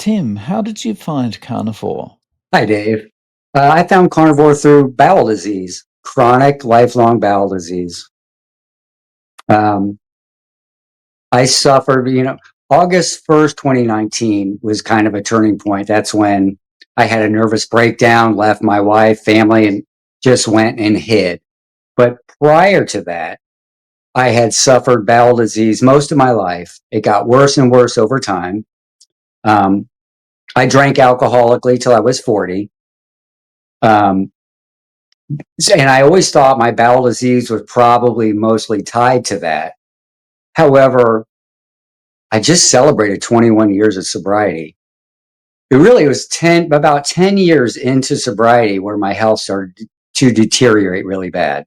Tim, how did you find carnivore? Hi, Dave. I found carnivore through bowel disease, chronic lifelong bowel disease. Um, I suffered, August 1st, 2019 was kind of a turning point. That's when I had a nervous breakdown, left my wife, family, and just went and hid. But prior to that, I had suffered bowel disease most of my life. It got worse and worse over time. Um, I drank alcoholically till I was 40. Um, And I always thought my bowel disease was probably mostly tied to that. However, I just celebrated 21 years of sobriety. It really was about 10 years into sobriety where my health started to deteriorate really bad.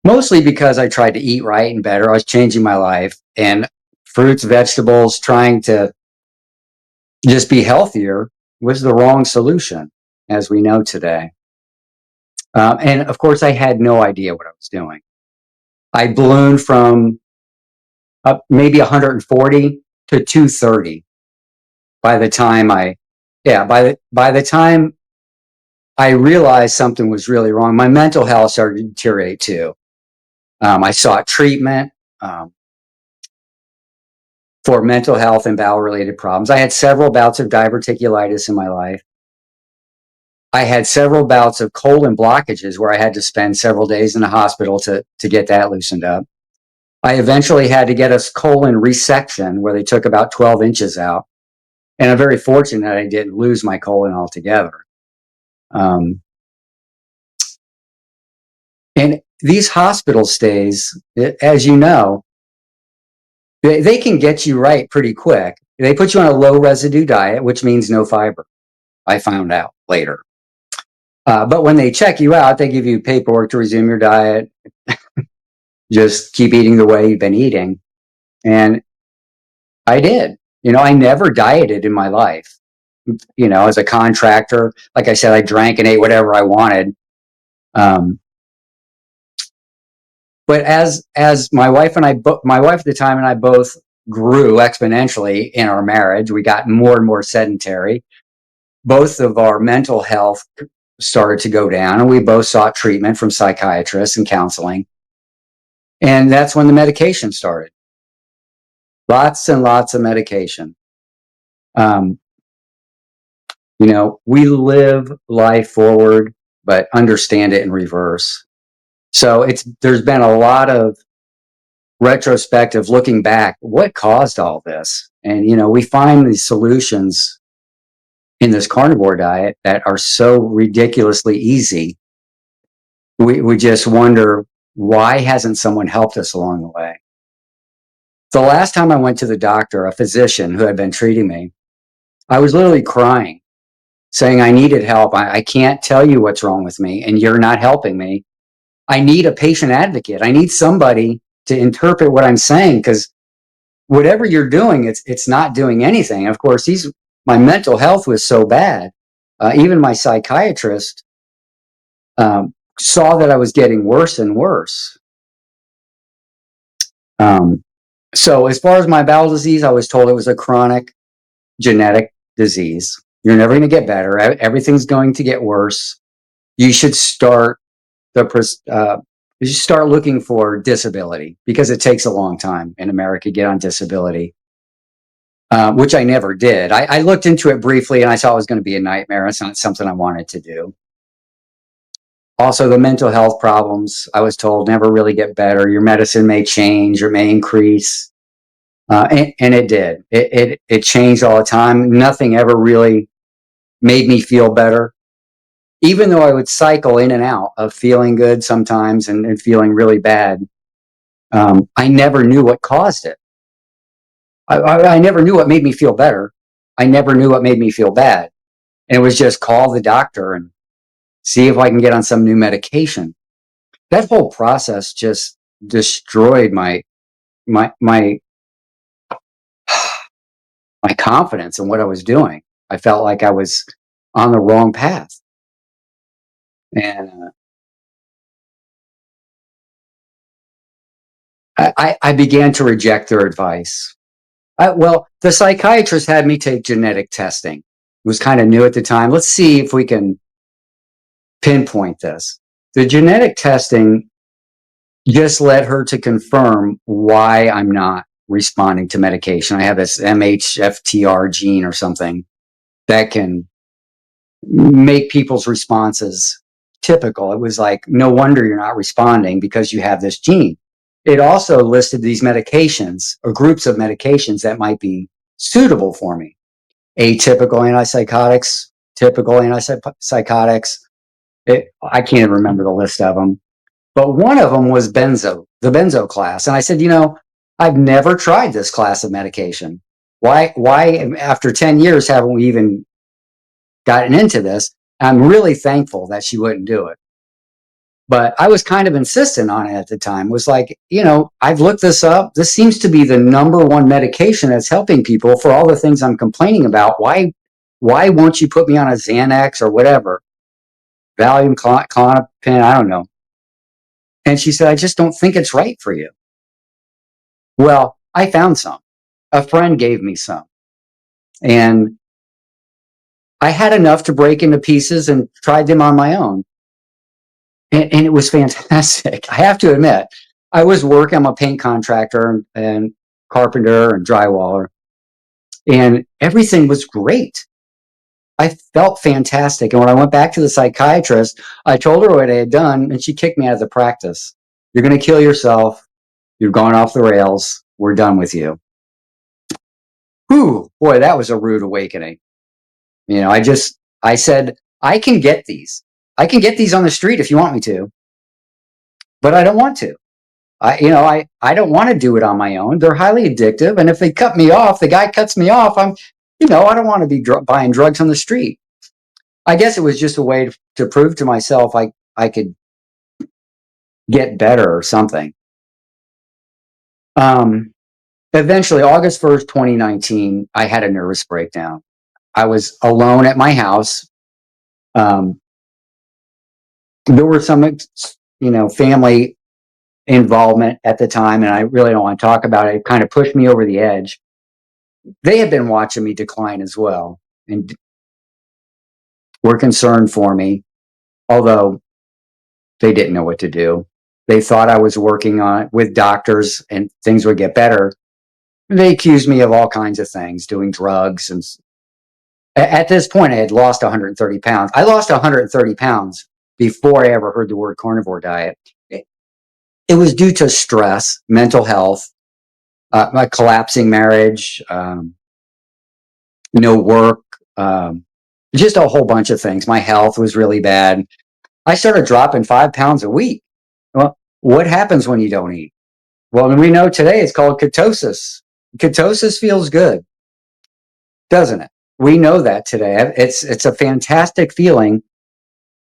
Mostly because I tried to eat right and better. I was changing my life and fruits, vegetables, trying to just be healthier was the wrong solution, as we know today. And of course, I had no idea what I was doing. I ballooned from up maybe 140 to 230 by the time by the time I realized something was really wrong. My mental health started to deteriorate too. I sought treatment um, for mental health and bowel related problems. I had several bouts of diverticulitis in my life. I had several bouts of colon blockages where I had to spend several days in the hospital to get that loosened up. I eventually had to get a colon resection where they took about 12 inches out. And I'm very fortunate that I didn't lose my colon altogether. Um, and these hospital stays, as you know, they can get you right pretty quick. They put you on a low residue diet, which means no fiber. I found out later. But when they check you out, they give you paperwork to resume your diet. Just keep eating the way you've been eating. And I did. I never dieted in my life. As a contractor, like I said, I drank and ate whatever I wanted. Um, But as my wife at the time and I both grew exponentially in our marriage, we got more and more sedentary. Both of our mental health started to go down, and we both sought treatment from psychiatrists and counseling. And that's when the medication started. Lots and lots of medication. Um, we live life forward, but understand it in reverse. So there's been a lot of retrospective looking back, what caused all this? And, we find these solutions in this carnivore diet that are so ridiculously easy. We just wonder, why hasn't someone helped us along the way? The last time I went to the doctor, a physician who had been treating me, I was literally crying, saying I needed help. I can't tell you what's wrong with me, and you're not helping me. I need a patient advocate. I need somebody to interpret what I'm saying, because whatever you're doing, it's not doing anything. Of course, my mental health was so bad. Even my psychiatrist saw that I was getting worse and worse. Um, so as far as my bowel disease, I was told it was a chronic genetic disease. You're never going to get better. Everything's going to get worse. You should start you should start looking for disability, because it takes a long time in America to get on disability. Which I never did. I looked into it briefly and I saw it was going to be a nightmare. It's not something I wanted to do. Also, the mental health problems, I was told, never really get better. Your medicine may change or may increase. And it did. It changed all the time. Nothing ever really made me feel better. Even though I would cycle in and out of feeling good sometimes and feeling really bad, I never knew what caused it. I never knew what made me feel better. I never knew what made me feel bad. And it was just call the doctor and see if I can get on some new medication. That whole process just destroyed my my my confidence in what I was doing. I felt like I was on the wrong path, and I began to reject their advice. Well, the psychiatrist had me take genetic testing. It was kind of new at the time. Let's see if we can pinpoint this. The genetic testing just led her to confirm why I'm not responding to medication. I have this MHFTR gene or something that can make people's responses typical. It was like, no wonder you're not responding because you have this gene. It also listed these medications or groups of medications that might be suitable for me. Atypical antipsychotics, typical antipsychotics. I can't even remember the list of them. But one of them was the benzo class. And I said, I've never tried this class of medication. Why, after 10 years, haven't we even gotten into this? I'm really thankful that she wouldn't do it. But I was kind of insistent on it at the time. It was like, I've looked this up. This seems to be the number one medication that's helping people for all the things I'm complaining about. Why won't you put me on a Xanax or whatever? Valium, Klonopin, I don't know. And she said, I just don't think it's right for you. Well, I found some. A friend gave me some. And I had enough to break into pieces and tried them on my own. And it was fantastic. I have to admit, I was working, I'm a paint contractor and carpenter and drywaller, and everything was great. I felt fantastic. And when I went back to the psychiatrist, I told her what I had done, and she kicked me out of the practice. You're going to kill yourself. You've gone off the rails. We're done with you. Whew, boy, that was a rude awakening. I said, I can get these. I can get these on the street if you want me to, but I don't want to. I don't want to do it on my own. They're highly addictive. And if they cut me off, the guy cuts me off. I don't want to be buying drugs on the street. I guess it was just a way to prove to myself I could get better or something. Eventually, August 1st, 2019, I had a nervous breakdown. I was alone at my house. There were some, family involvement at the time, and I really don't want to talk about it. It kind of pushed me over the edge. They had been watching me decline as well and were concerned for me, although they didn't know what to do. They thought I was working on it with doctors and things would get better. They accused me of all kinds of things, doing drugs. And at this point, I had lost 130 pounds. I lost 130 pounds before I ever heard the word carnivore diet. It was due to stress, mental health, my collapsing marriage, no work, just a whole bunch of things. My health was really bad. I started dropping 5 pounds a week. Well, what happens when you don't eat? Well, we know today it's called ketosis. Ketosis feels good, doesn't it? We know that today. It's a fantastic feeling.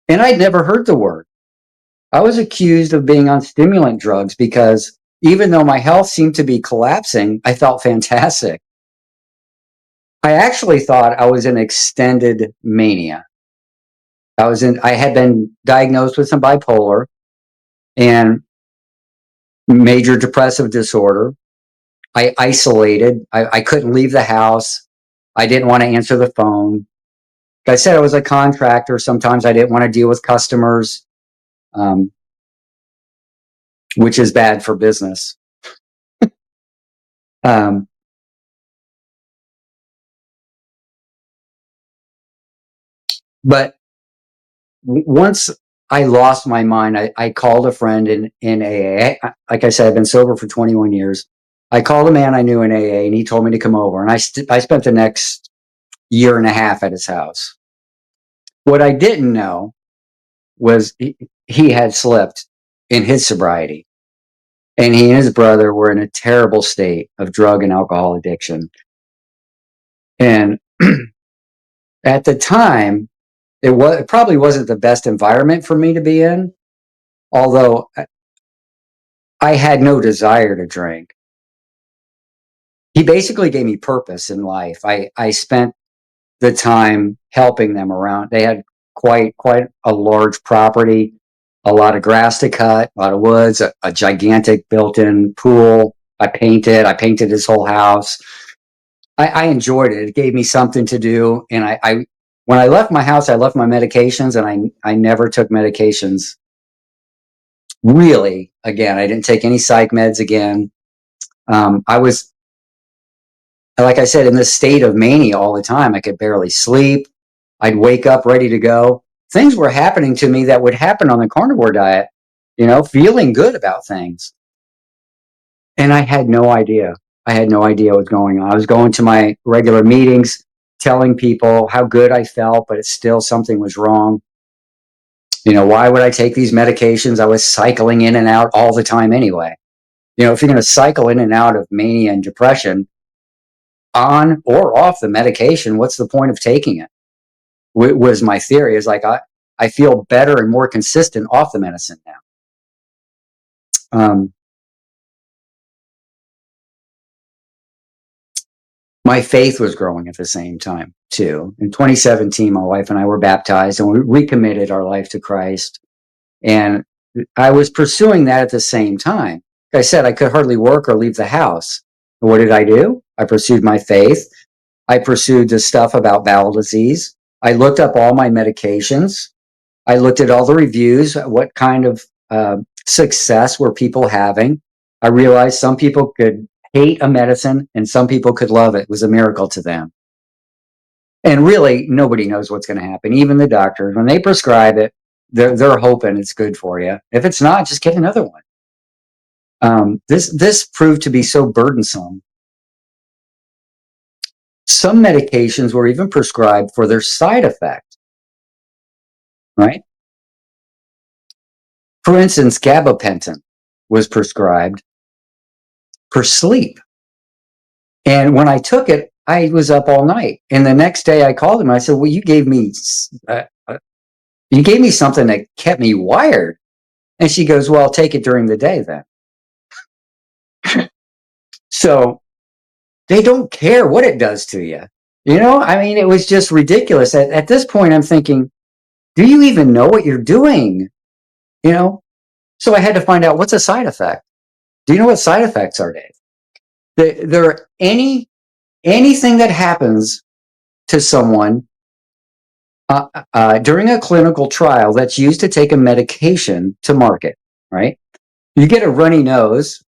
And I'd never heard the word. I was accused of being on stimulant drugs because even though my health seemed to be collapsing, I felt fantastic. I actually thought I was in extended mania. I had been diagnosed with some bipolar and major depressive disorder. I isolated. I couldn't leave the house. I didn't want to answer the phone. Like I said, I was a contractor. Sometimes I didn't want to deal with customers, which is bad for business. Um, but once I lost my mind, I called a friend in AA. Like I said, I've been sober for 21 years. I called a man I knew in AA, and he told me to come over. And I spent the next year and a half at his house. What I didn't know was he had slipped in his sobriety. And he and his brother were in a terrible state of drug and alcohol addiction. And at the time, it probably wasn't the best environment for me to be in, although I had no desire to drink. He basically gave me purpose in life. I spent the time helping them around. They had quite a large property, a lot of grass to cut, a lot of woods, a gigantic built-in pool. I painted his whole house. I enjoyed it. It gave me something to do. And when I left my house, I left my medications, and I never took medications really again. I didn't take any psych meds again. I was, like I said, in this state of mania all the time. I could barely sleep. I'd wake up ready to go. Things were happening to me that would happen on the carnivore diet, feeling good about things. And I had no idea. I had no idea what was going on. I was going to my regular meetings, telling people how good I felt, but it's still something was wrong. Why would I take these medications? I was cycling in and out all the time anyway. If you're going to cycle in and out of mania and depression on or off the medication, what's the point of taking it? Was my theory. Is like, I feel better and more consistent off the medicine now. My faith was growing at the same time too. In 2017, my wife and I were baptized, and we recommitted our life to Christ. And I was pursuing that at the same time. Like I said, I could hardly work or leave the house. And what did I do? I pursued my faith. I pursued the stuff about bowel disease. I looked up all my medications. I looked at all the reviews. What kind of success were people having? I realized some people could hate a medicine and some people could love it. It was a miracle to them. And really, nobody knows what's going to happen. Even the doctors, when they prescribe it, they're hoping it's good for you. If it's not, just get another one. This proved to be so burdensome. Some medications were even prescribed for their side effect, right? For instance, gabapentin was prescribed for sleep. And when I took it, I was up all night. And the next day I called him and I said, well, you gave me something that kept me wired. And she goes, well, I'll take it during the day then. So they don't care what it does to you. It was just ridiculous. At this point, I'm thinking, do you even know what you're doing? So I had to find out, what's a side effect. Do you know what side effects are, Dave? There are anything that happens to someone during a clinical trial that's used to take a medication to market, right? You get a runny nose,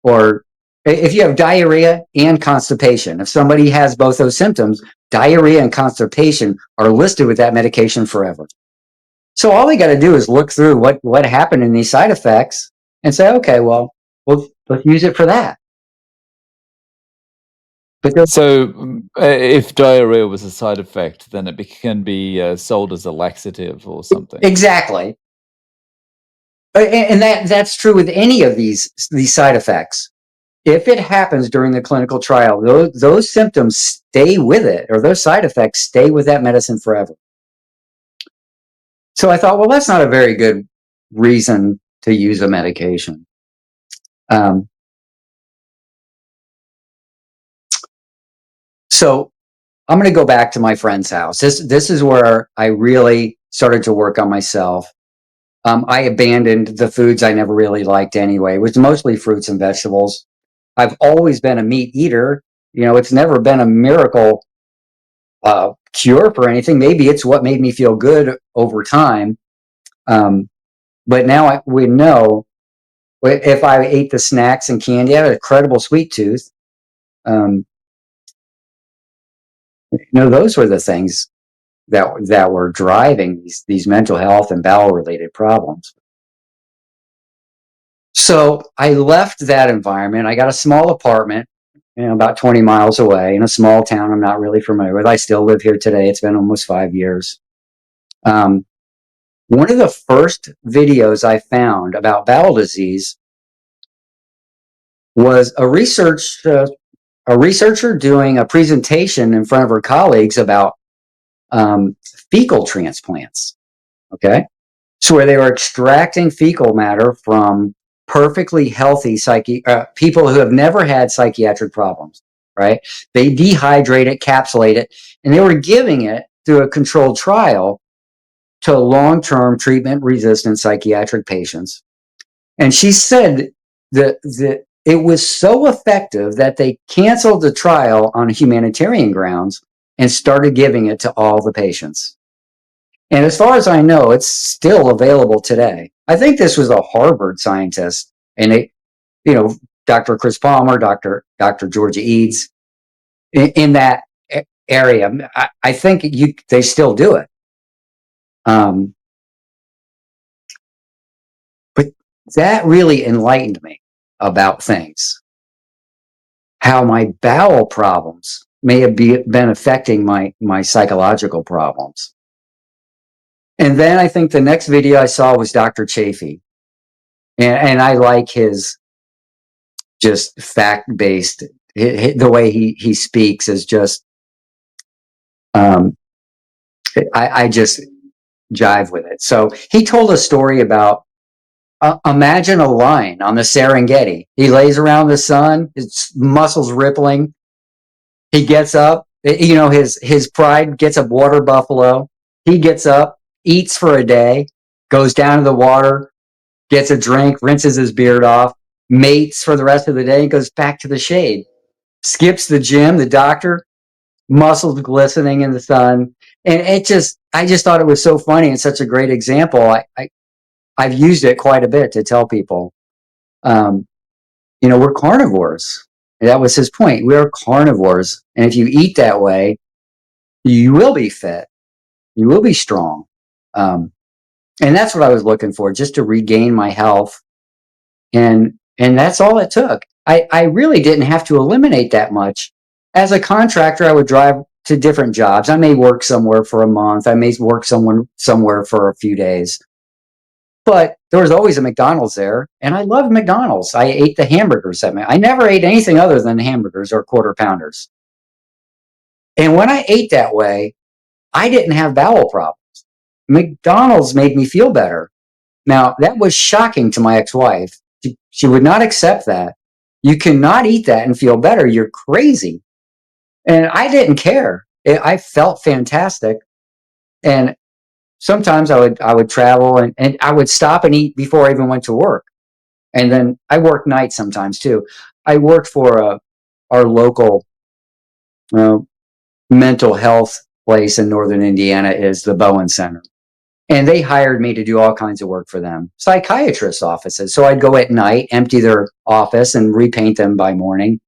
or if you have diarrhea and constipation. If somebody has both those symptoms, diarrhea and constipation are listed with that medication forever. So all they got to do is look through what happened in these side effects and say, okay, well, let's use it for that. So, if diarrhea was a side effect, then it can be sold as a laxative or something. Exactly. And that's true with any of these side effects. If it happens during the clinical trial, those symptoms stay with it, or those side effects stay with that medicine forever. So I thought, well, that's not a very good reason to use a medication. So I'm going to go back to my friend's house. This is where I really started to work on myself. I abandoned the foods I never really liked anyway. It was mostly fruits and vegetables. I've always been a meat eater. It's never been a miracle cure for anything. Maybe it's what made me feel good over time. But now we know, if I ate the snacks and candy, I had a credible sweet tooth. Those were the things that were driving these mental health and bowel related problems. So I left that environment. I got a small apartment, about 20 miles away in a small town I'm not really familiar with. I still live here today. It's been almost 5 years. One of the first videos I found about bowel disease was a researcher doing a presentation in front of her colleagues about fecal transplants. Okay. So where they were extracting fecal matter from perfectly healthy people who have never had psychiatric problems, right? They dehydrate it, capsulate it, and they were giving it through a controlled trial to long-term treatment-resistant psychiatric patients. And she said that it was so effective that they canceled the trial on humanitarian grounds and started giving it to all the patients. And as far as I know, it's still available today. I think this was a Harvard scientist, and it, you know, Dr. Chris Palmer, Dr. Georgia Eads, in that area. I think they still do it. Um, but that really enlightened me about things. How my bowel problems may have been affecting my psychological problems. And then I think the next video I saw was Dr. Chafee. And I like his just fact based, the way he speaks is just, um, I just jive with it. So he told a story about, imagine a lion on the Serengeti. He lays around the sun, his muscles rippling. He gets up, his pride gets a water buffalo. He gets up, eats for a day, goes down to the water, gets a drink, rinses his beard off, mates for the rest of the day, and goes back to the shade. Skips the gym, the doctor, muscles glistening in the sun. And I just thought it was so funny and such a great example. I've used it quite a bit to tell people, um, we're carnivores. And that was his point. We are carnivores. And if you eat that way, you will be fit. You will be strong. Um, and that's what I was looking for, just to regain my health. And that's all it took. I really didn't have to eliminate that much. As a contractor, I would drive to different jobs. I may work somewhere for a month. I may work somewhere for a few days. But there was always a McDonald's there, and I loved McDonald's. I ate the hamburgers at I never ate anything other than hamburgers or quarter pounders. And when I ate that way, I didn't have bowel problems. McDonald's made me feel better. Now, that was shocking to my ex-wife. She would not accept that. You cannot eat that and feel better. You're crazy. And I didn't care. I felt fantastic. And sometimes I would travel and I would stop and eat before I even went to work. And then I work nights sometimes too. I worked for our local uh, mental health place in northern Indiana is the Bowen Center. And they hired me to do all kinds of work for them, psychiatrists' offices. So I'd go at night, empty their office, and repaint them by morning.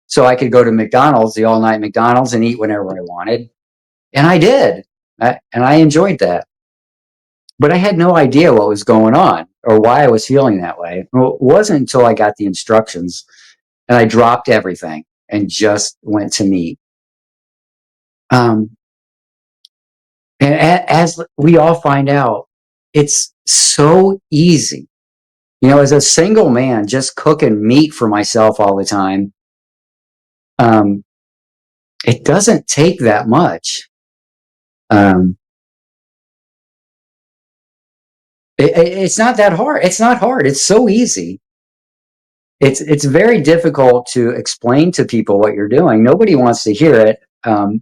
So I could go to McDonald's, the all night McDonald's, and eat whenever I wanted. And I did. And I enjoyed that. But I had no idea what was going on or why I was feeling that way. Well, it wasn't until I got the instructions and I dropped everything and just went to meat. Um, and as we all find out, it's so easy. As a single man, just cooking meat for myself all the time, um, it doesn't take that much. Um, it's not that hard. It's not hard. It's so easy. It's very difficult to explain to people what you're doing. Nobody wants to hear it.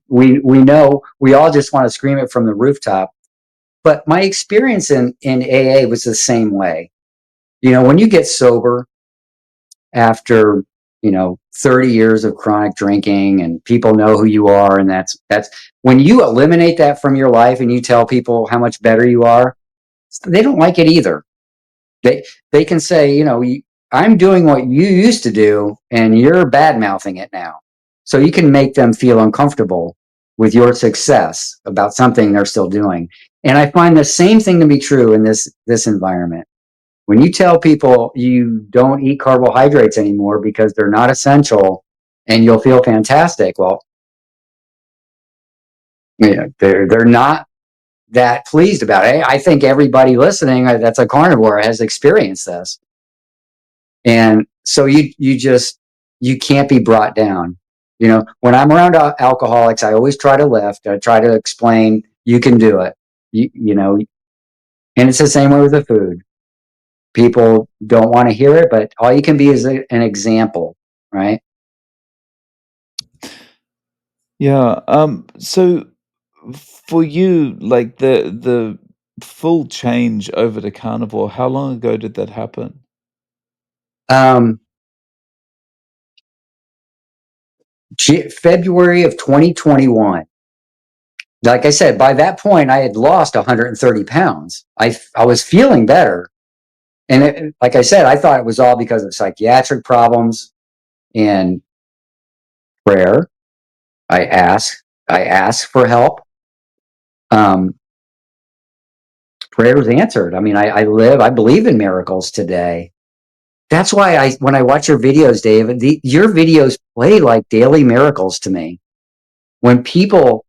We know we all just want to scream it from the rooftop. But my experience in AA was the same way. When you get sober after 30 years of chronic drinking and people know who you are, and that's when you eliminate that from your life and you tell people how much better you are, they don't like it either. They can say, I'm doing what you used to do and you're bad mouthing it now. So you can make them feel uncomfortable with your success about something they're still doing. And I find the same thing to be true in this environment. When you tell people you don't eat carbohydrates anymore because they're not essential and you'll feel fantastic, well, they're not that pleased about it. I think everybody listening that's a carnivore has experienced this. And so you can't be brought down. When I'm around alcoholics, I always try to lift. I try to explain you can do it. And it's the same way with the food. People don't want to hear it, but all you can be is an example, right? Yeah. So for you, like the full change over to carnivore, how long ago did that happen? Um, February of 2021. Like I said, by that point, I had lost 130 pounds. I was feeling better. And like I said, I thought it was all because of psychiatric problems and prayer. I asked for help. Um, Prayer was answered. I mean, I believe in miracles today. That's why when I watch your videos, David, your videos play like daily miracles to me. When people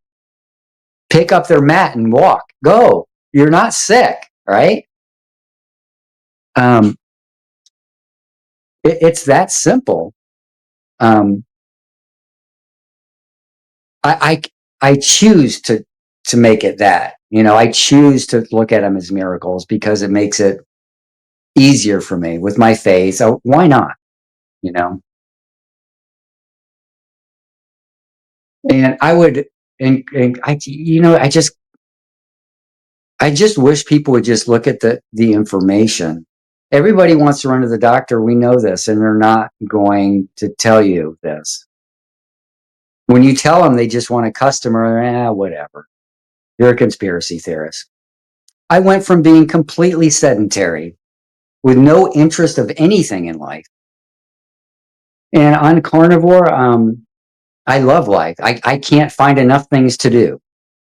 pick up their mat and walk, go, you're not sick, right? Um, it's that simple. Um, I, I choose to make it that. I choose to look at them as miracles because it makes it easier for me with my faith. So why not? You know, and I would, and I just wish people would just look at the information. Everybody wants to run to the doctor. We know this, and they're not going to tell you this. When you tell them, they just want a customer. Whatever. You're a conspiracy theorist. I went from being completely sedentary with no interest of anything in life, and on carnivore, I love life. I can't find enough things to do.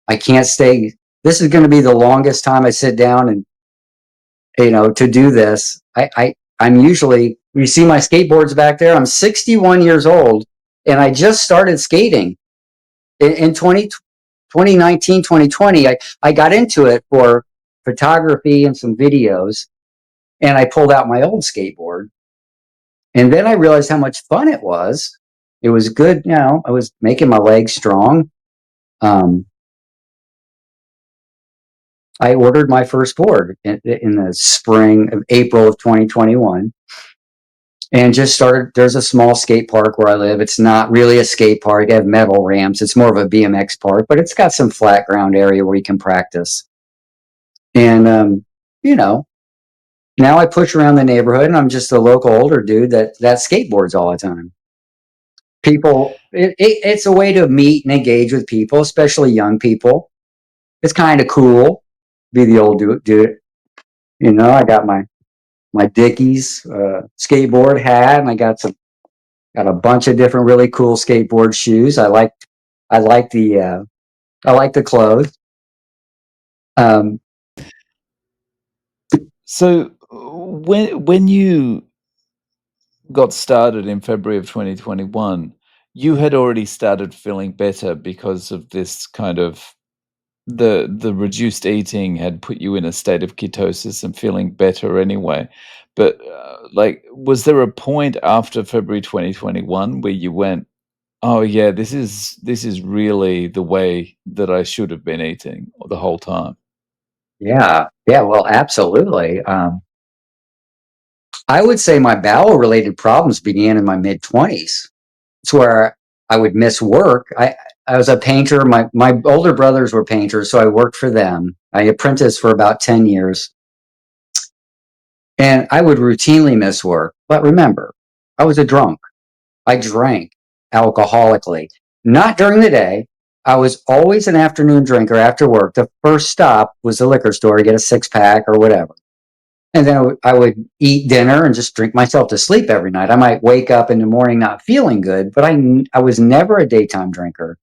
I can't stay. This is going to be the longest time I sit down and to do this. I'm usually, you see my skateboards back there. I'm 61 years old, and I just started skating in 2019, 2020. I got into it for photography and some videos, and I pulled out my old skateboard, and then I realized how much fun it was. It was good. I was making my legs strong. Um, I ordered my first board in the spring of April of 2021 and just started. There's a small skate park where I live. It's not really a skate park. They have metal ramps. It's more of a BMX park, but it's got some flat ground area where you can practice. And, you know, now I push around the neighborhood and I'm just a local older dude that skateboards all the time. It's a way to meet and engage with people, especially young people. It's kind of cool. Be the old dude. I got my Dickies skateboard hat, and I got a bunch of different really cool skateboard shoes. I like the clothes. Um, So when you got started in February of 2021, you had already started feeling better because of this kind of the reduced eating had put you in a state of ketosis and feeling better anyway. But like, was there a point after February 2021 where you went, "Oh yeah, this is really the way that I should have been eating the whole time"? yeah, yeah, well, absolutely. I would say my bowel related problems began in my mid 20s. It's where I would miss work. I was a painter. My older brothers were painters, so I worked for them. I apprenticed for about 10 years, and I would routinely miss work. But remember, I was a drunk. I drank alcoholically, not during the day. I was always an afternoon drinker after work. The first stop was the liquor store to get a six pack or whatever. And then I would eat dinner and just drink myself to sleep every night. I might wake up in the morning not feeling good, but I was never a daytime drinker.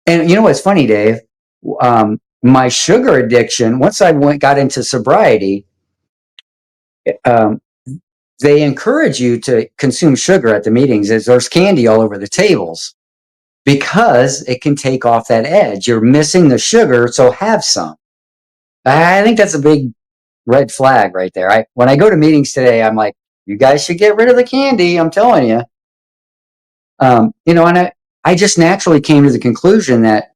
And you know what's funny, Dave? My sugar addiction, once I got into sobriety, um, they encourage you to consume sugar at the meetings as there's candy all over the tables because it can take off that edge. You're missing the sugar, so have some. I think that's a big red flag right there. When I go to meetings today, I'm like, you guys should get rid of the candy. I'm telling you. And I just naturally came to the conclusion that,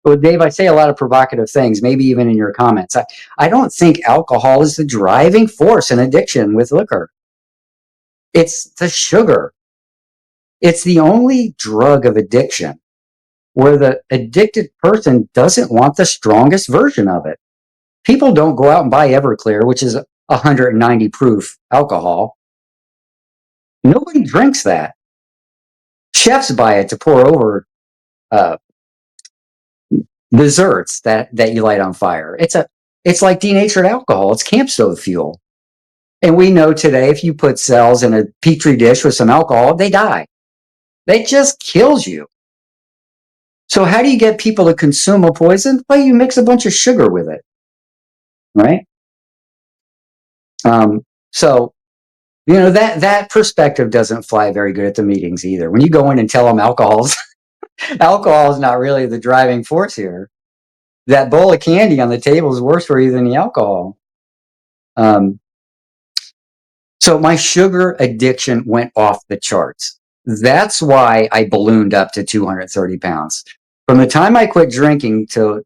well, Dave, I say a lot of provocative things, maybe even in your comments. I don't think alcohol is the driving force in addiction with liquor. It's the sugar. It's the only drug of addiction where the addicted person doesn't want the strongest version of it. People don't go out and buy Everclear, which is 190 proof alcohol. Nobody drinks that. chefs buy it to pour over uh, desserts that you light on fire. It's like denatured alcohol. It's camp stove fuel. And we know today if you put cells in a petri dish with some alcohol, they die. That just kills you. So how do you get people to consume a poison? Well, you mix a bunch of sugar with it, right? So that perspective doesn't fly very good at the meetings either. When you go in and tell them alcohol is not really the driving force here. That bowl of candy on the table is worse for you than the alcohol. So my sugar addiction went off the charts. That's why I ballooned up to 230 pounds. From the time I quit drinking till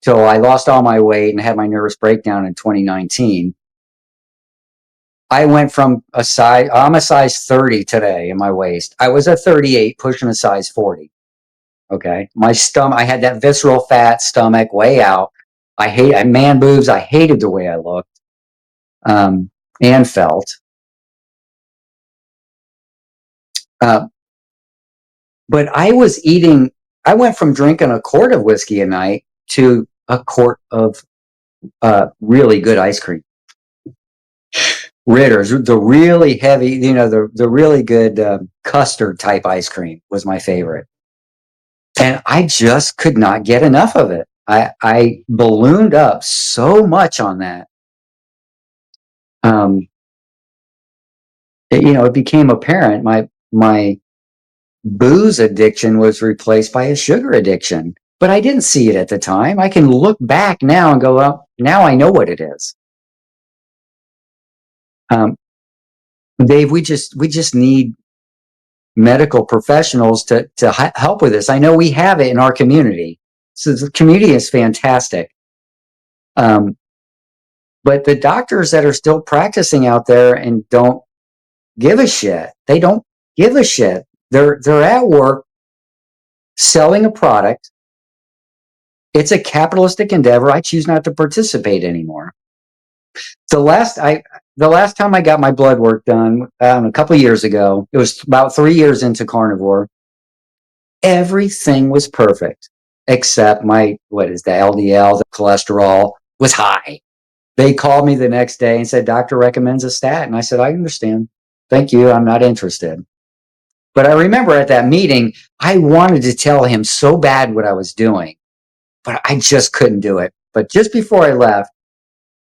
I lost all my weight and had my nervous breakdown in 2019, I went from I'm a size 30 today in my waist. I was a 38 pushing a size 40. Okay. My stomach, I had that visceral fat stomach way out. I man boobs. I hated the way I looked, and felt. But I went from drinking a quart of whiskey a night to a quart of really good ice cream. Ritter's, the really heavy, the really good custard type ice cream was my favorite. And I just could not get enough of it. I ballooned up so much on that. It became apparent my booze addiction was replaced by a sugar addiction, but I didn't see it at the time. I can look back now and go, well, now I know what it is. Dave, we just need medical professionals to help with this. I know we have it in our community. So the community is fantastic. But the doctors that are still practicing out there and don't give a shit, they don't give a shit. They're at work selling a product. It's a capitalistic endeavor. I choose not to participate anymore. The last time I got my blood work done, a couple of years ago, it was about 3 years into carnivore. Everything was perfect except the LDL, the cholesterol was high. They called me the next day and said, doctor recommends a statin. I said, I understand. Thank you. I'm not interested. But I remember at that meeting, I wanted to tell him so bad what I was doing, but I just couldn't do it. But just before I left,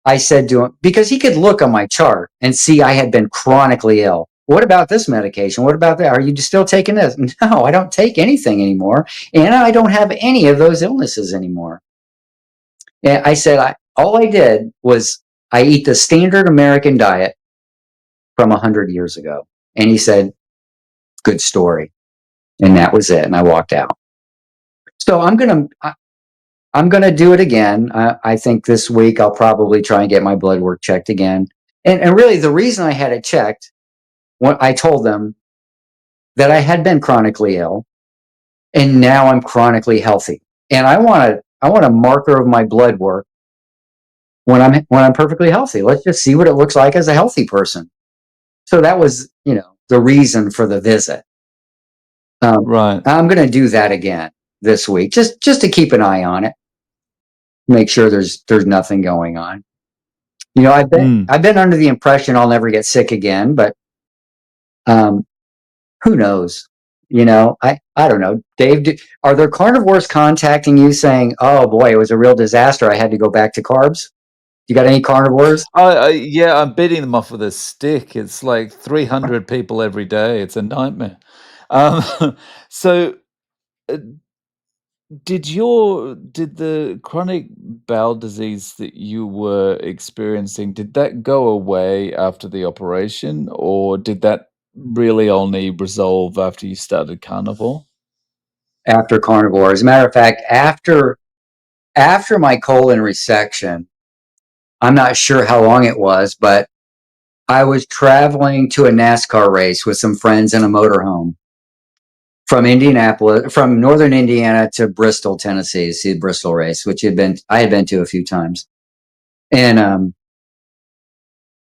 I said to him, because he could look on my chart and see I had been chronically ill. What about this medication? What about that? Are you still taking this? No, I don't take anything anymore. And I don't have any of those illnesses anymore. And I said, all I did was I eat the standard American diet from 100 years ago. And he said, good story. And that was it. And I walked out. So I'm going to do it again. I think this week I'll probably try and get my blood work checked again. And really the reason I had it checked, when I told them that I had been chronically ill and now I'm chronically healthy. And I want a marker of my blood work when I'm perfectly healthy. Let's just see what it looks like as a healthy person. So that was, the reason for the visit. Right. I'm going to do that again this week, just to keep an eye on it, make sure there's nothing going on. I've been under the impression I'll never get sick again, but who knows? I don't know. Dave, are there carnivores contacting you saying, "Oh boy, it was a real disaster. I had to go back to carbs"? You got any carnivores? Yeah, I'm beating them off with a stick. It's like 300 people every day. It's a nightmare. Um, so, uh, did the chronic bowel disease that you were experiencing, did that go away after the operation, or did that really only resolve after you started carnivore? After carnivore, as a matter of fact, after my colon resection, I'm not sure how long it was, but I was traveling to a NASCAR race with some friends in a motorhome from northern Indiana to Bristol, Tennessee, to see the Bristol race, which I had been to a few times. And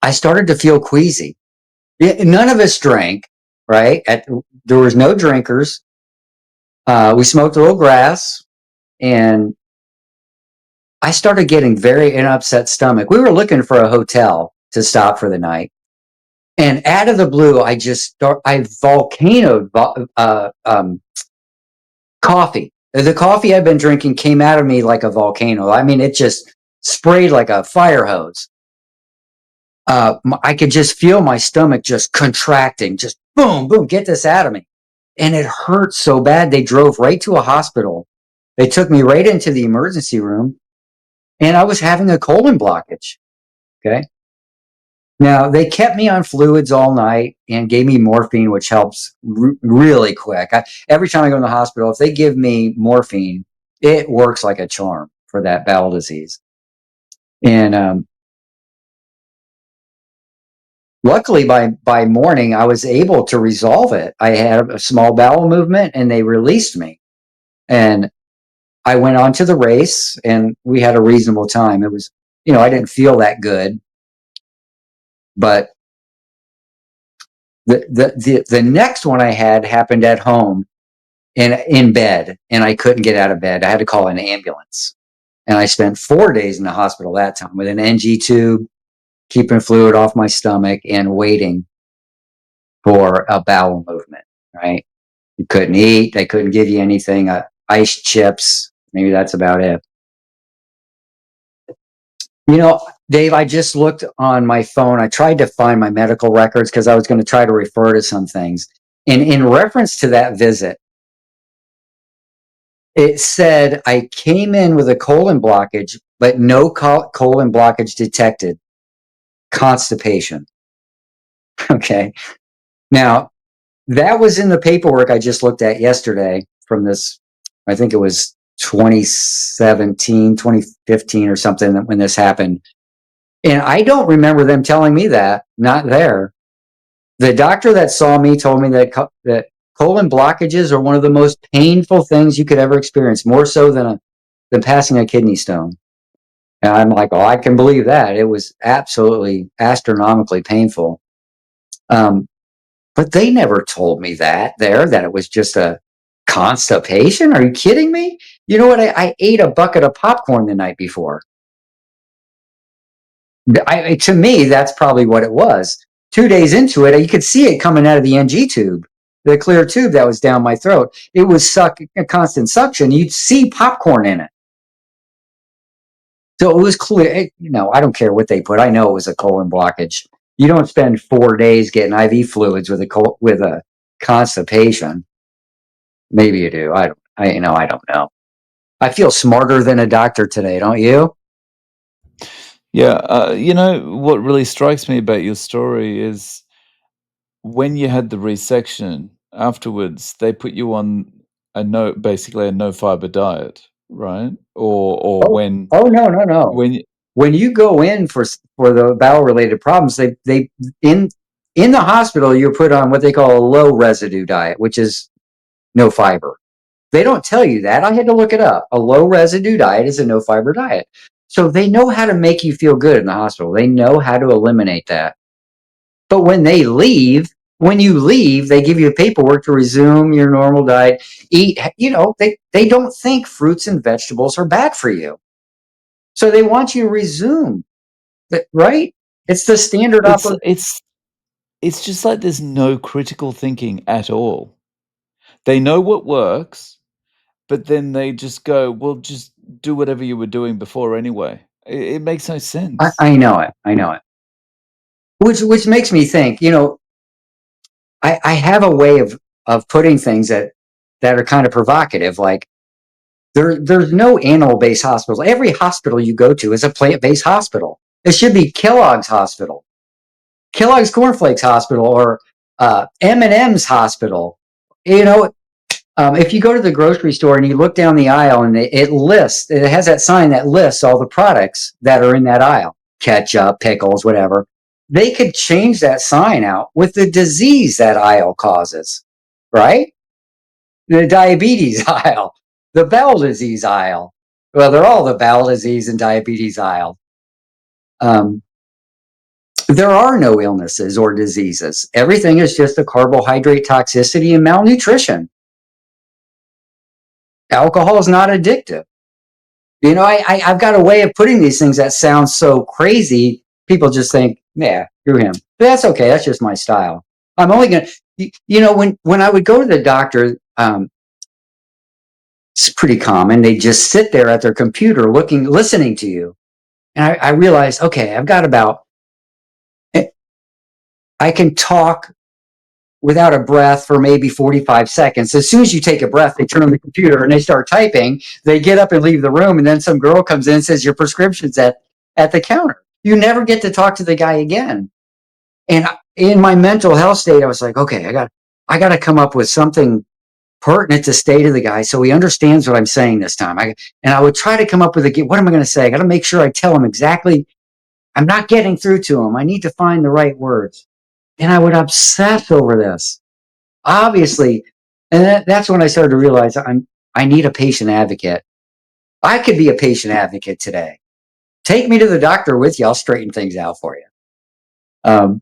I started to feel queasy. None of us drank, right? there was no drinkers. We smoked a little grass, and I started getting an upset stomach. We were looking for a hotel to stop for the night. And out of the blue, I volcanoed coffee. The coffee I've been drinking came out of me like a volcano. I mean, it just sprayed like a fire hose. I could just feel my stomach just contracting, just boom, boom, get this out of me. And it hurt so bad. They drove right to a hospital. They took me right into the emergency room, and I was having a colon blockage. Okay. Now, they kept me on fluids all night and gave me morphine, which helps really quick. Every time I go in the hospital, if they give me morphine, it works like a charm for that bowel disease. And luckily, by morning, I was able to resolve it. I had a small bowel movement, and they released me. And I went on to the race, and we had a reasonable time. It was, I didn't feel that good, but the next one I had happened at home and in bed, and I couldn't get out of bed. I had to call an ambulance, and I spent 4 days in the hospital that time with an NG tube, keeping fluid off my stomach and waiting for a bowel movement. Right? You couldn't eat. They couldn't give you anything. Ice chips. Maybe that's about it. Dave, I just looked on my phone. I tried to find my medical records because I was going to try to refer to some things. And in reference to that visit, it said I came in with a colon blockage, but no colon blockage detected. Constipation. Okay. Now, that was in the paperwork I just looked at yesterday from this, I think it was 2017, 2015 or something when this happened. And I don't remember them telling me that, not there. The doctor that saw me told me that colon blockages are one of the most painful things you could ever experience, more so than passing a kidney stone. And I'm like, oh, I can believe that. It was absolutely astronomically painful. But they never told me that it was just a constipation. Are you kidding me? You know what? I ate a bucket of popcorn the night before. To me, that's probably what it was. 2 days into it, you could see it coming out of the NG tube, the clear tube that was down my throat. It was a constant suction. You'd see popcorn in it. So it was clear. I don't care what they put. I know it was a colon blockage. You don't spend 4 days getting IV fluids with a constipation. Maybe you do. I don't know. I feel smarter than a doctor today, don't you? Yeah, what really strikes me about your story is when you had the resection afterwards, they put you on basically a no fiber diet, right? Or Oh, oh no, no, no. when you, When you go in for the bowel related problems, they in the hospital you're put on what they call a low residue diet, which is no fiber. They don't tell you that. I had to look it up. A low residue diet is a no fiber diet. So they know how to make you feel good in the hospital. They know how to eliminate that. But when you leave, they give you paperwork to resume your normal diet. Eat, they don't think fruits and vegetables are bad for you. So they want you to resume, right? It's the standard it's operating. it's just like there's no critical thinking at all. They know what works, but then they just go, "Well, just do whatever you were doing before anyway." It makes no sense. I know it. I know it. Which makes me think, I have a way of putting things that are kind of provocative. Like there's no animal based hospitals. Every hospital you go to is a plant based hospital. It should be Kellogg's Hospital, Kellogg's Cornflakes Hospital, or M&M's Hospital. If you go to the grocery store and you look down the aisle and it has that sign that lists all the products that are in that aisle, ketchup, pickles, whatever. They could change that sign out with the disease that aisle causes, right? The diabetes aisle, the bowel disease aisle. Well, they're all the bowel disease and diabetes aisle. There are no illnesses or diseases. Everything is just a carbohydrate toxicity and malnutrition. Alcohol is not addictive. You know, I've got a way of putting these things that sounds so crazy. People just think, yeah, you're him. But that's okay. That's just my style. I'm only going to, you know, when I would go to the doctor, it's pretty common. They just sit there at their computer listening to you. And I realized, okay, I can talk without a breath for maybe 45 seconds. As soon as you take a breath, they turn on the computer and they start typing. They get up and leave the room. And then some girl comes in and says, your prescription's at the counter. You never get to talk to the guy again. And in my mental health state, I was like, okay, I got to come up with something pertinent to say to the guy so he understands what I'm saying this time. And I would try to come up with what am I going to say? I got to make sure I tell him exactly. I'm not getting through to him. I need to find the right words. And I would obsess over this. Obviously, and that's when I started to realize I need a patient advocate. I could be a patient advocate today. Take me to the doctor with you. I'll straighten things out for you.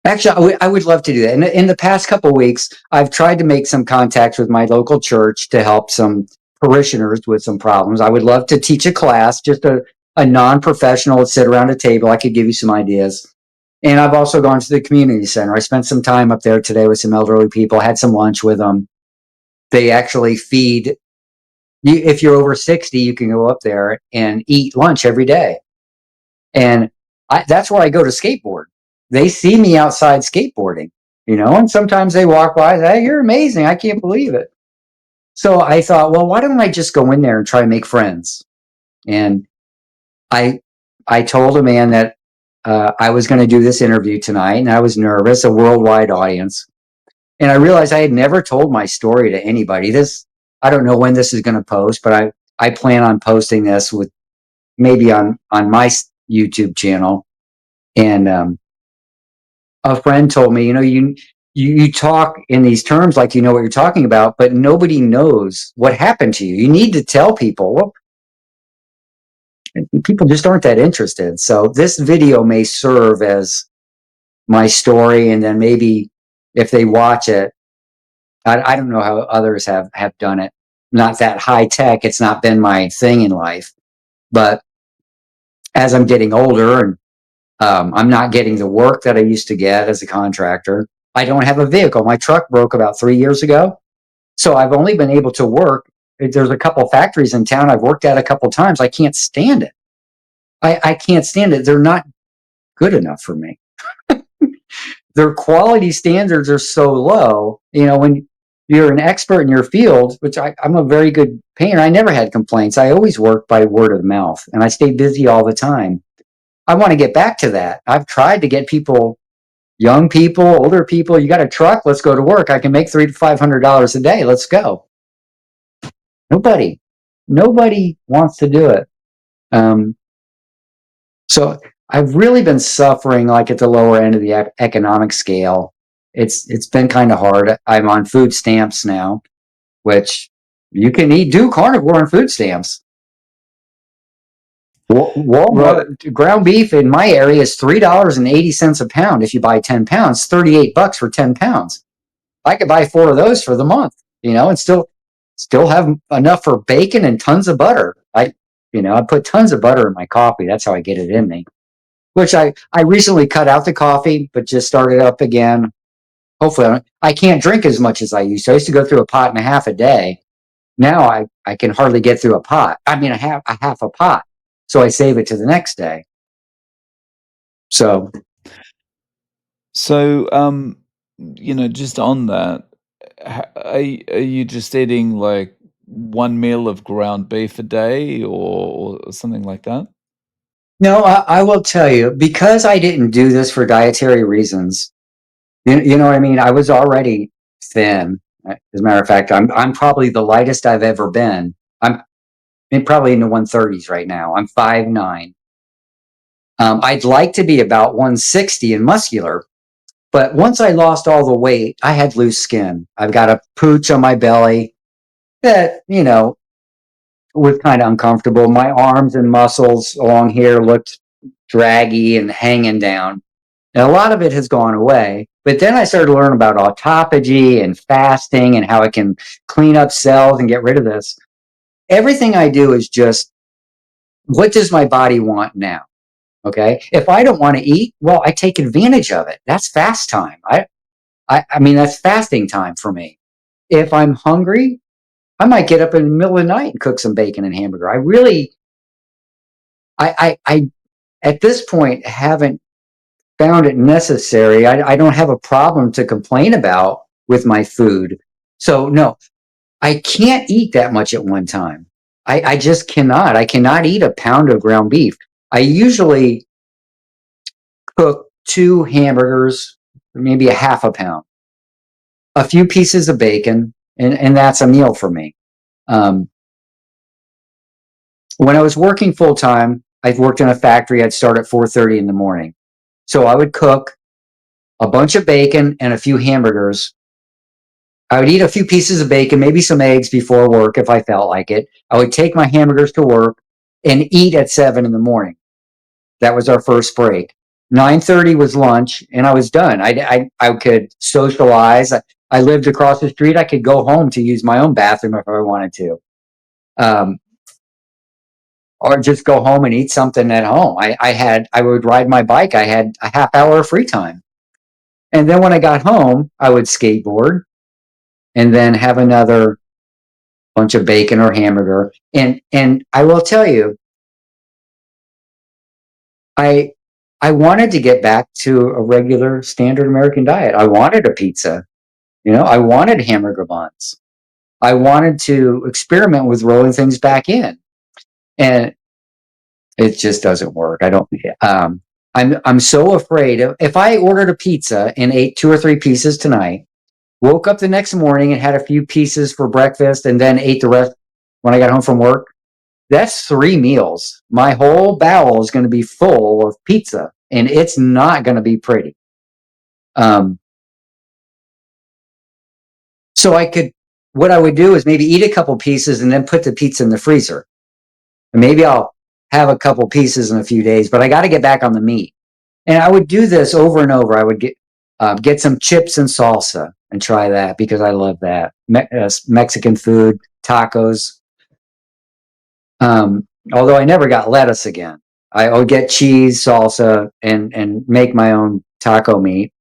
Actually, I would love to do that. In the past couple of weeks, I've tried to make some contacts with my local church to help some parishioners with some problems. I would love to teach a class, just a non-professional, sit around a table. I could give you some ideas. And I've also gone to the community center. I spent some time up there today with some elderly people, had some lunch with them. They actually feed you. If you're over 60, you can go up there and eat lunch every day. And that's where I go to skateboard. They see me outside skateboarding, you know, and sometimes they walk by and say, hey, you're amazing. I can't believe it. So I thought, well, why don't I just go in there and try to make friends? And I told a man that I was going to do this interview tonight, and I was nervous, a worldwide audience. And I realized I had never told my story to anybody. I don't know when this is going to post, but I plan on posting this with maybe on my YouTube channel. And a friend told me, you know, you talk in these terms like you know what you're talking about, but nobody knows what happened to you. You need to tell people. Well, people just aren't that interested. So this video may serve as my story, and then maybe if they watch it, I don't know how others have done it. Not that high tech. It's not been my thing in life, but as I'm getting older and I'm not getting the work that I used to get as a contractor. I don't have a vehicle. My truck broke about 3 years ago. So I've only been able to work. There's a couple factories in town I've worked at a couple times. I can't stand it. I can't stand it. They're not good enough for me. Their quality standards are so low. You know, when you're an expert in your field, which I'm a very good painter, I never had complaints. I always worked by word of mouth, and I stayed busy all the time. I want to get back to that. I've tried to get people, young people, older people, you got a truck, let's go to work. I can make $300 to $500 a day. Let's go. Nobody wants to do it. So I've really been suffering like at the lower end of the economic scale. It's been kind of hard. I'm on food stamps now, which you can do carnivore on food stamps. Walmart right. Ground beef in my area is $3.80 a pound. If you buy 10 pounds, $38 for 10 pounds. I could buy 4 of those for the month, you know, and still have enough for bacon and tons of butter. I put tons of butter in my coffee. That's how I get it in me, which I recently cut out the coffee, but just started up again. Hopefully I can't drink as much as I used to. I used to go through a pot and a half a day. Now I can hardly get through a pot. I mean, a half a pot. So I save it to the next day. So, you know, just on that, are you just eating like one meal of ground beef a day or something like that? No, I will tell you, because I didn't do this for dietary reasons. You know what I mean? I was already thin. As a matter of fact, I'm probably the lightest I've ever been. I'm probably in the 130s right now. I'm 5'9". I'd like to be about 160 and muscular, but once I lost all the weight, I had loose skin. I've got a pooch on my belly that, you know, was kind of uncomfortable. My arms and muscles along here looked draggy and hanging down. And a lot of it has gone away. But then I started to learn about autophagy and fasting and how it can clean up cells and get rid of this. Everything I do is just, what does my body want now? Okay. If I don't want to eat, well, I take advantage of it. That's fast time. I mean, that's fasting time for me. If I'm hungry, I might get up in the middle of the night and cook some bacon and hamburger. I at this point haven't found it necessary. I don't have a problem to complain about with my food. So no, I can't eat that much at one time. I just cannot. I cannot eat a pound of ground beef. I usually cook 2 hamburgers, maybe a half a pound, a few pieces of bacon, and that's a meal for me. Um, when I was working full time, I worked in a factory. I'd start at 4:30 in the morning. So I would cook a bunch of bacon and a few hamburgers. I would eat a few pieces of bacon, maybe some eggs before work if I felt like it. I would take my hamburgers to work and eat at 7 in the morning. That was our first break. 9:30 was lunch, and I was done. I could socialize. I lived across the street. I could go home to use my own bathroom if I wanted to, um, or just go home and eat something at home. I would ride my bike. I had a half hour of free time, and then when I got home, I would skateboard and then have another bunch of bacon or hamburger. And I will tell you, I I wanted to get back to a regular standard American diet. I wanted a pizza, I wanted hamburger buns. I wanted to experiment with rolling things back in, and it just doesn't work. I don't. I'm so afraid if I ordered a pizza and ate 2 or 3 pieces tonight, woke up the next morning and had a few pieces for breakfast, and then ate the rest when I got home from work. That's 3 meals. My whole bowel is going to be full of pizza, and it's not going to be pretty. Um, so what I would do is maybe eat a couple pieces and then put the pizza in the freezer. And maybe I'll have a couple pieces in a few days, but I got to get back on the meat. And I would do this over and over. I would get some chips and salsa and try that because I love that. Mexican food, tacos. Although I never got lettuce again. I would get cheese, salsa, and make my own taco meat.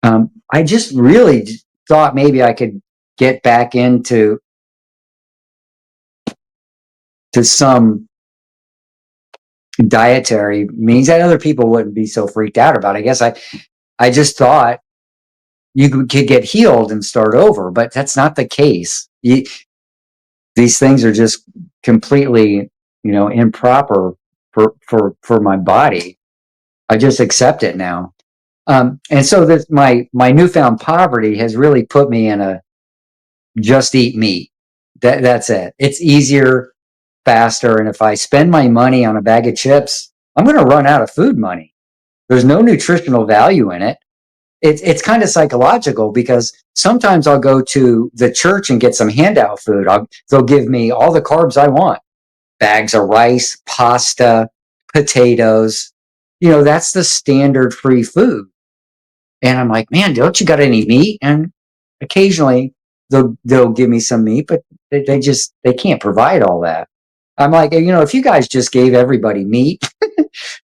I just really thought maybe I could get back into some dietary means that other people wouldn't be so freaked out about. I guess I just thought you could get healed and start over, but that's not the case. These things are just completely, improper for my body. I just accept it now. And so this my newfound poverty has really put me in a just eat meat. That's it. It's easier, faster, and if I spend my money on a bag of chips, I'm going to run out of food money. There's no nutritional value in it. It's kind of psychological because sometimes I'll go to the church and get some handout food. They'll give me all the carbs I want, bags of rice, pasta, potatoes. That's the standard free food. And I'm like, man, don't you got any meat? And occasionally they'll give me some meat, but they can't provide all that. I'm like, if you guys just gave everybody meat,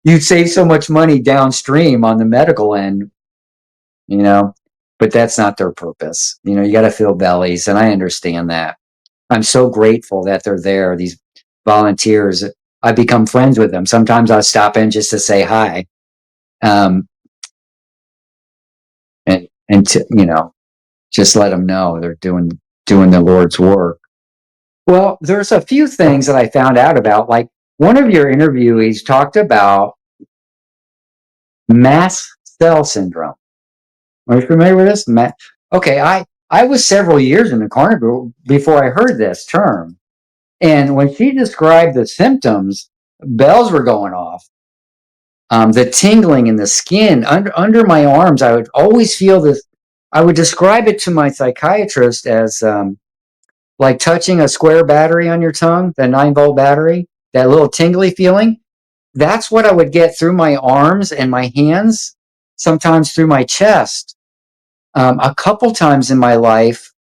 you'd save so much money downstream on the medical end, but that's not their purpose. You got to fill bellies. And I understand that. I'm so grateful that they're there. These volunteers, I become friends with them. Sometimes I'll stop in just to say hi. And to, just let them know they're doing the Lord's work. Well, there's a few things that I found out about. Like one of your interviewees talked about mast cell syndrome. Are you familiar with this? Okay, I was several years in the carnivore before I heard this term. And when she described the symptoms, bells were going off. The tingling in the skin under my arms, I would always feel this. I would describe it to my psychiatrist as like touching a square battery on your tongue, that 9-volt battery, that little tingly feeling. that's what I would get through my arms and my hands, sometimes through my chest. A couple times in my life,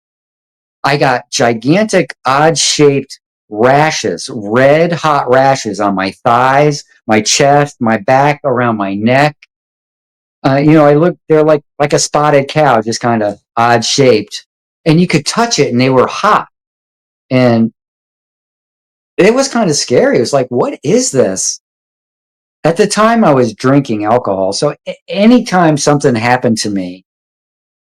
I got gigantic, odd shaped rashes, red hot rashes on my thighs, my chest, my back, around my neck. They're like a spotted cow, just kind of odd shaped. And you could touch it and they were hot. And it was kind of scary. It was like, what is this? At the time, I was drinking alcohol. So anytime something happened to me,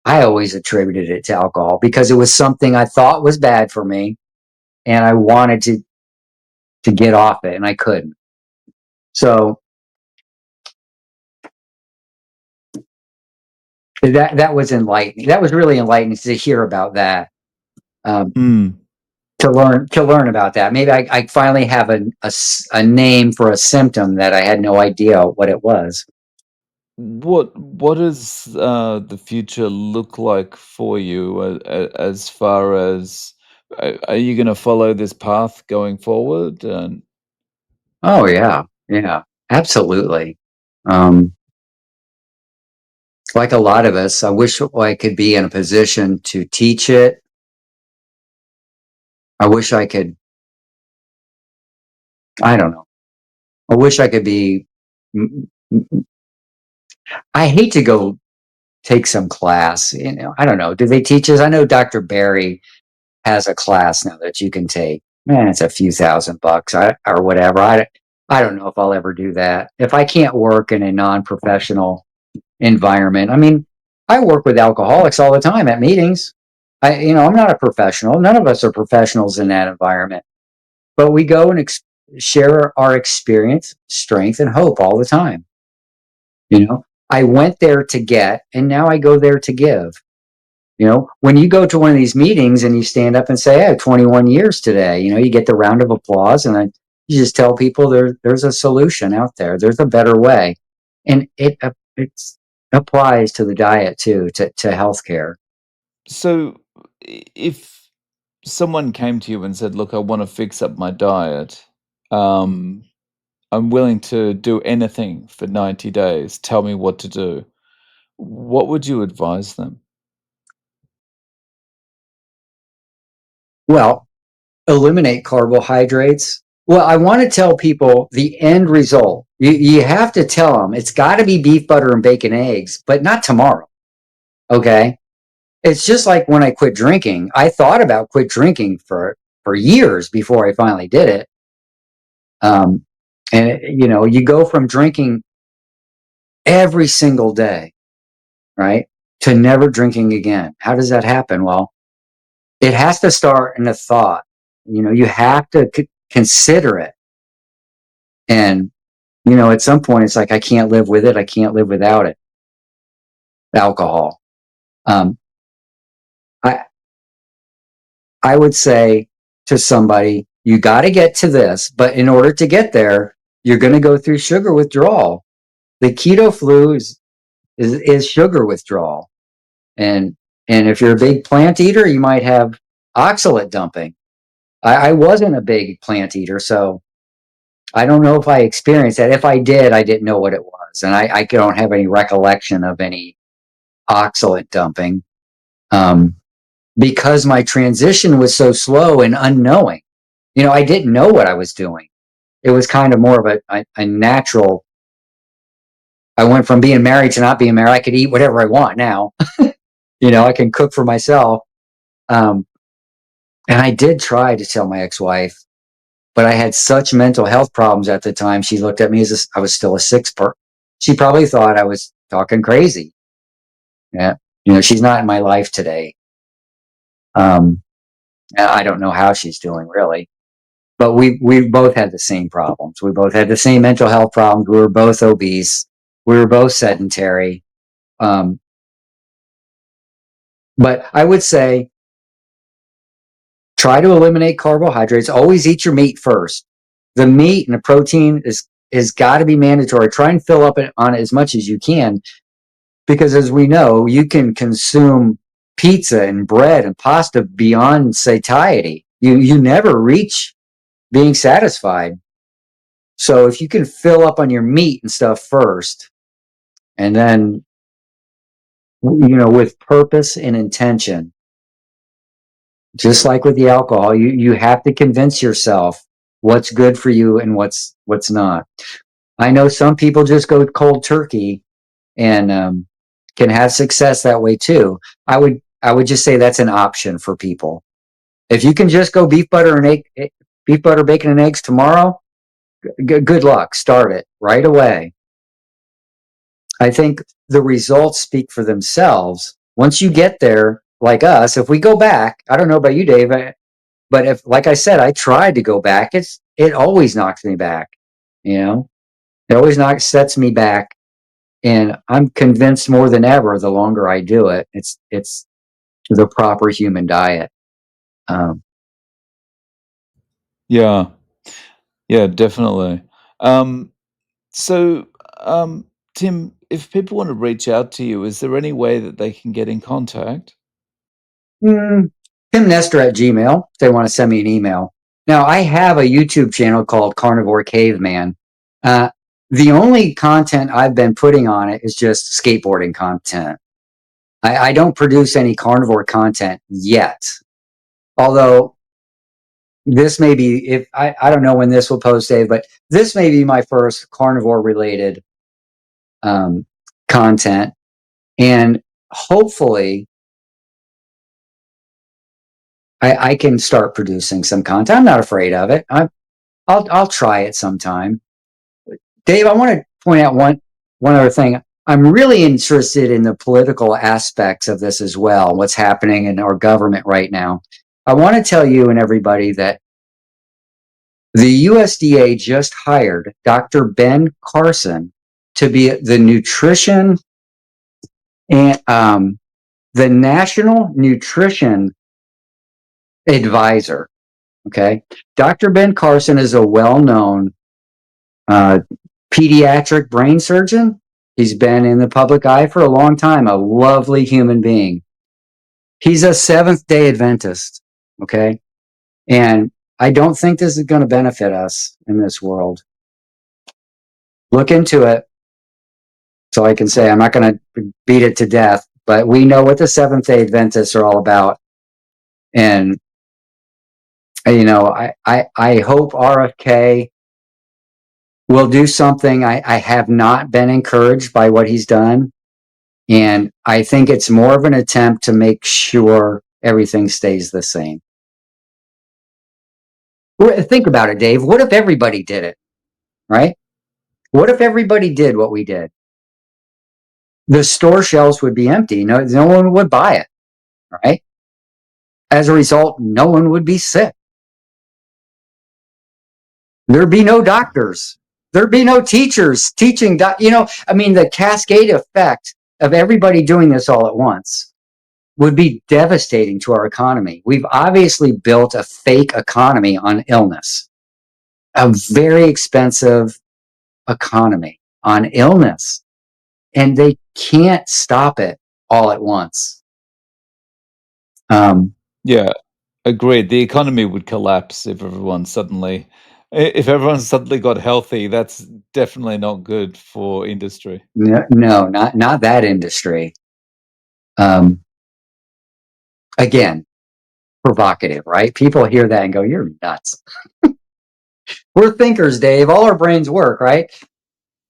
I always attributed it to alcohol because it was something I thought was bad for me and I wanted to get off it and I couldn't. So that was enlightening. That was really enlightening to hear about that. Um, Mm. to learn about that. Maybe I finally have a name for a symptom that I had no idea what it was. What does the future look like for you as far as are you going to follow this path going forward? And Oh yeah, yeah, absolutely. Um, like a lot of us, I wish I could be in a position to teach it. I wish I could. I don't know. I wish I could be. I hate to go take some class. I don't know. Do they teach us? I know Dr. Barry has a class now that you can take. Man, it's a few $1,000 or whatever. I don't know if I'll ever do that. If I can't work in a non-professional environment, I mean, I work with alcoholics all the time at meetings. I'm not a professional. None of us are professionals in that environment, but we go and share our experience, strength, and hope all the time. I went there to get, and now I go there to give. When you go to one of these meetings and you stand up and say, I have 21 years today, you get the round of applause and then you just tell people there's a solution out there. There's a better way. And it applies to the diet too, to healthcare. so if someone came to you and said, "Look, I want to fix up my diet. Um, I'm willing to do anything for 90 days. Tell me what to do." What would you advise them? Well, eliminate carbohydrates. Well, I want to tell people the end result. You have to tell them it's got to be beef, butter, and bacon, eggs, but not tomorrow. Okay. It's just like when I quit drinking. I thought about quit drinking for years before I finally did it. Um, and you go from drinking every single day, right, to never drinking again. How does that happen? Well, it has to start in a thought. You have to consider it, and at some point, it's like I can't live with it. I can't live without it. Alcohol. Um, I I would say to somebody, you got to get to this, but in order to get there, you're going to go through sugar withdrawal. The keto flu is sugar withdrawal, and if you're a big plant eater, you might have oxalate dumping. I wasn't a big plant eater, so I don't know if I experienced that. If I did, I didn't know what it was, and I don't have any recollection of any oxalate dumping. Um, because my transition was so slow and unknowing. I didn't know what I was doing. It was kind of more of a natural. I went from being married to not being married. I could eat whatever I want now. I can cook for myself. Um, and I did try to tell my ex-wife, but I had such mental health problems at the time. She looked at me as I was still a six-per. She probably thought I was talking crazy. Yeah. She's not in my life today. Um, I don't know how she's doing really. But we both had the same problems. We both had the same mental health problems. We were both obese. We were both sedentary. Um, but I would say try to eliminate carbohydrates. Always eat your meat first. The meat and the protein is got to be mandatory. Try and fill up on it as much as you can, because as we know, you can consume pizza and bread and pasta beyond satiety. You never reach being satisfied. So if you can fill up on your meat and stuff first, and then, with purpose and intention, just like with the alcohol, you have to convince yourself what's good for you and what's not. I know some people just go cold turkey and can have success that way too. I would just say that's an option for people. If you can just go beef butter, bacon, and eggs tomorrow, good luck. Start it right away. I think the results speak for themselves. Once you get there, like us, if we go back, I don't know about you, Dave, but if, like I said, I tried to go back, it always knocks me back. You know, it always sets me back, and I'm convinced more than ever. The longer I do it, it's the proper human diet. Um, Yeah. Yeah, definitely. Um, so, um, Tim, if people want to reach out to you, is there any way that they can get in contact? mm, Tim Nestor at Gmail. If they want to send me an email. Now I have a YouTube channel called Carnivore Caveman. Uh, the only content I've been putting on it is just skateboarding content. I don't produce any carnivore content yet. Although this may be, if I don't know when this will post, Dave, but this may be my first carnivore related um, content, and hopefully I can start producing some content. I'm not afraid of it. I'll try it sometime. Dave, I want to point out one other thing. I'm really interested in the political aspects of this as well. What's happening in our government right now? I want to tell you and everybody that the USDA just hired Dr. Ben Carson to be the nutrition and the National Nutrition Advisor. Okay, Dr. Ben Carson is a well-known uh, pediatric brain surgeon. He's been in the public eye for a long time. A lovely human being. He's a Seventh Day Adventist. Okay, and I don't think this is going to benefit us in this world. Look into it. So I can say I'm not going to beat it to death, but we know what the Seventh Day Adventists are all about, and I hope RFK will do something. I have not been encouraged by what he's done, and I think it's more of an attempt to make sure everything stays the same. Think about it, Dave. What if everybody did it, right? What if everybody did what we did? The store shelves would be empty. No one would buy it, right? As a result, no one would be sick. There'd be no doctors. There'd be no teachers teaching. The cascade effect of everybody doing this all at once would be devastating to our economy. We've obviously built a fake economy on illness, a very expensive economy on illness, and they can't stop it all at once. Yeah, agreed. The economy would collapse if everyone suddenly got healthy. That's definitely not good for industry. No, not that industry. Um, Again, provocative, right? People hear that and go, "You're nuts." We're thinkers, Dave. All our brains work, right?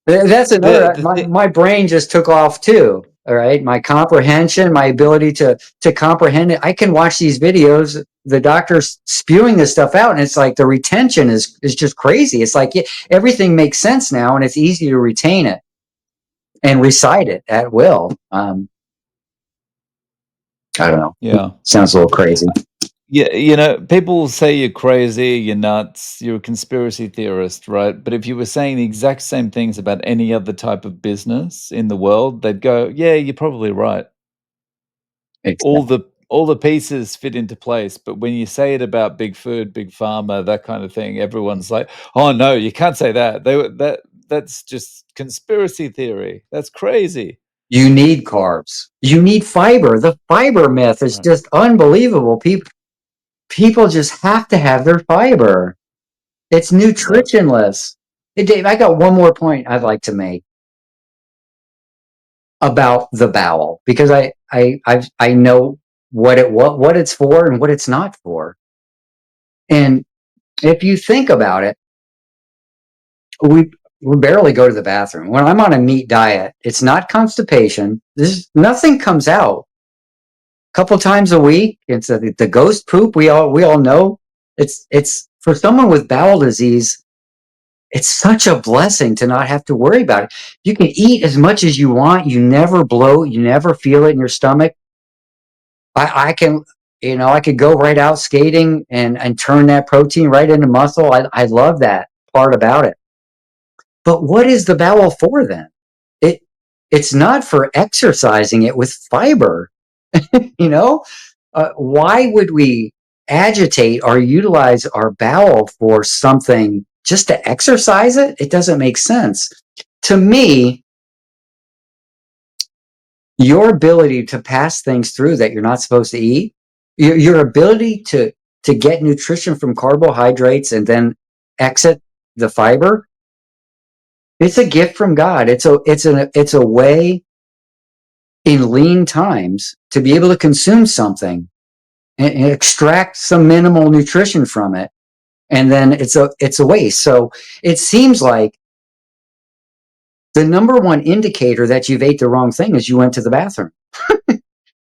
That's The another. the My, thing, my brain just took off too. All right, my comprehension, my ability to comprehend it. I can watch these videos. The doctor's spewing this stuff out, and it's like the retention is just crazy. It's like everything makes sense now, and it's easy to retain it and recite it at will. I don't know. yeah. Sounds a little crazy. Yeah, people say you're crazy, you're nuts, you're a conspiracy theorist, right? But if you were saying the exact same things about any other type of business in the world, they'd go, "Yeah, you're probably right." All Exactly. the all the pieces fit into place, but when you say it about big food, big pharma, that kind of thing, everyone's like, "Oh no, you can't say that. That's just conspiracy theory. That's crazy." You need carbs. You need fiber. The fiber myth is Right. just unbelievable. People just have to have their fiber. It's Right. nutritionless. Hey, Dave, I got one more point I'd like to make about the bowel because I know what it's for and what it's not for. And if you think about it, we we barely go to the bathroom. When I'm on a meat diet, it's not constipation. There's nothing comes out. A couple times a week, it's the ghost poop. We all know it's for someone with bowel disease. It's such a blessing to not have to worry about it. You can eat as much as you want. You never bloat. You never feel it in your stomach. I can, I could go right out skating and turn that protein right into muscle. I love that part about it. But what is the bowel for then? It it's not for exercising it with fiber. you know, why would we agitate or utilize our bowel for something just to exercise it? It doesn't make sense to me. Your ability to pass things through that you're not supposed to eat, your ability to get nutrition from carbohydrates and then exit the fiber, it's a gift from God. It's a way in lean times to be able to consume something and extract some minimal nutrition from it, and then it's a waste. So it seems like the number one indicator that you've ate the wrong thing is you went to the bathroom.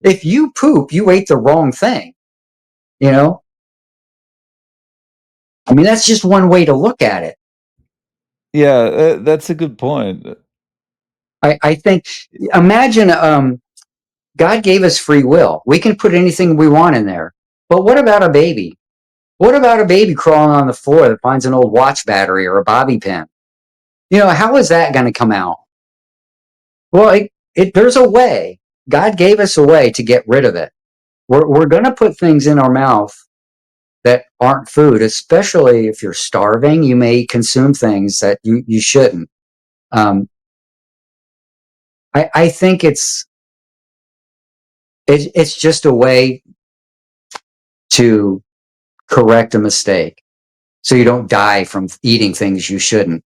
If you poop, you ate the wrong thing. You know, I mean, that's just one way to look at it. Yeah, that's a good point. I think, imagine, God gave us free will. We can put anything we want in there. But what about a baby? What about a baby crawling on the floor that finds an old watch battery or a bobby pin? How is that going to come out? Well, there's a way. God gave us a way to get rid of it. We're going to put things in our mouth that aren't food, especially if you're starving. You may consume things that you shouldn't. Um, I think it's just a way to correct a mistake, so you don't die from eating things you shouldn't.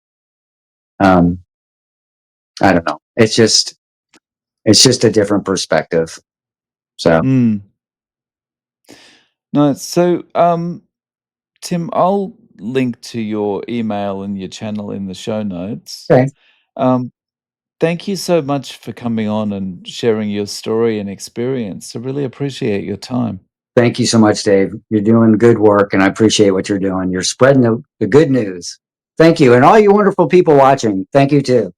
Um, I don't know. It's just a different perspective. So Mm. No, so Tim, I'll link to your email and your channel in the show notes. okay. Um, Thank you so much for coming on and sharing your story and experience. I really appreciate your time. Thank you so much, Dave. You're doing good work, and I appreciate what you're doing. You're spreading the good news. Thank you, and all you wonderful people watching. Thank you too.